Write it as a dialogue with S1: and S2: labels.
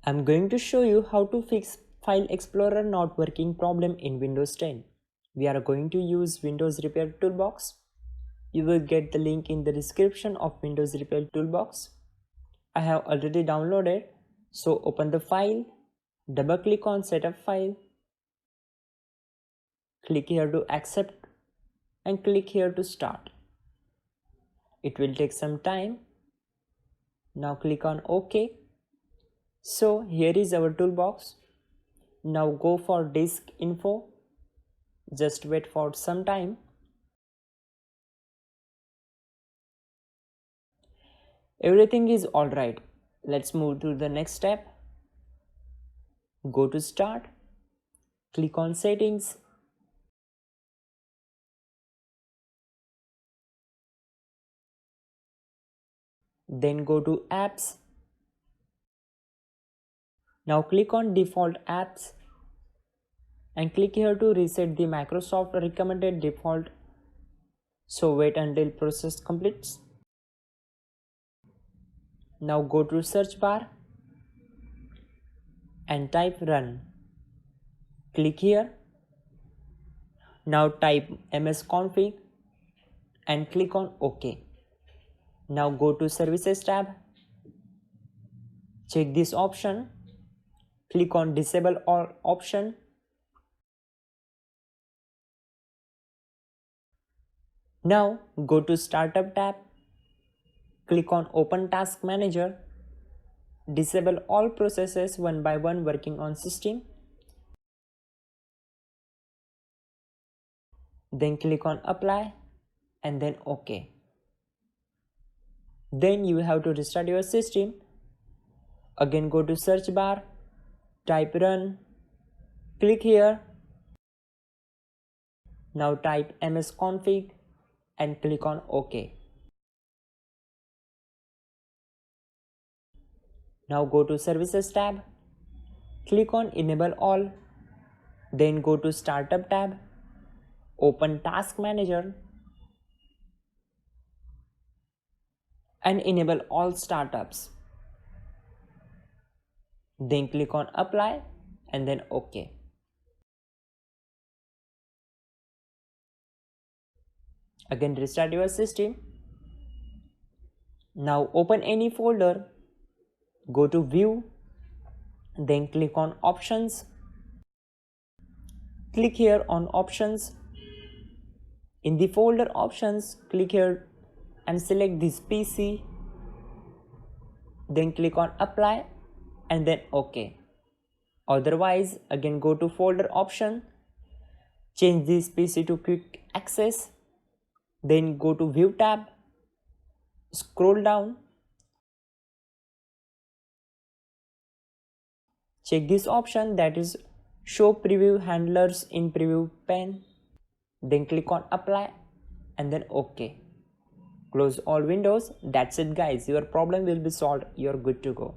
S1: I'm going to show you how to fix File Explorer not working problem in Windows 10. We are going to use Windows Repair Toolbox. You will get the link in the description of Windows Repair Toolbox. I have already downloaded, so open the file, double click on Setup File, click here to accept and click here to start. It will take some time. Now click on OK. So here is our toolbox. Now go for disk info. Just wait for some time. Everything is alright. Let's move to the next step. Go to start. Click on settings. Then go to apps. Now click on default apps and click here to reset the Microsoft recommended default. So wait until process completes. Now go to search bar and type run. Click here. Now type msconfig and click on OK. Now go to services tab. Check this option. Click on disable all option. Now go to startup tab. Click on open task manager. Disable all processes one by one working on system. Then click on apply and then OK. Then you have to restart your system. Again go to search bar, type run, click here. Now type msconfig and click on OK. Now go to services tab, click on enable all, then go to startup tab, open task manager and enable all startups. Then click on apply and then OK. Again restart your system. Now open any folder, go to view, then click on options. Click here on options. In the folder options, click here and select this PC. Then click on apply and then OK. Otherwise, again go to folder option, change this PC to quick access, then go to view tab, scroll down, check this option that is show preview handlers in preview pane, then click on apply and then OK. Close all windows. That's it guys, your problem will be solved. You're good to go.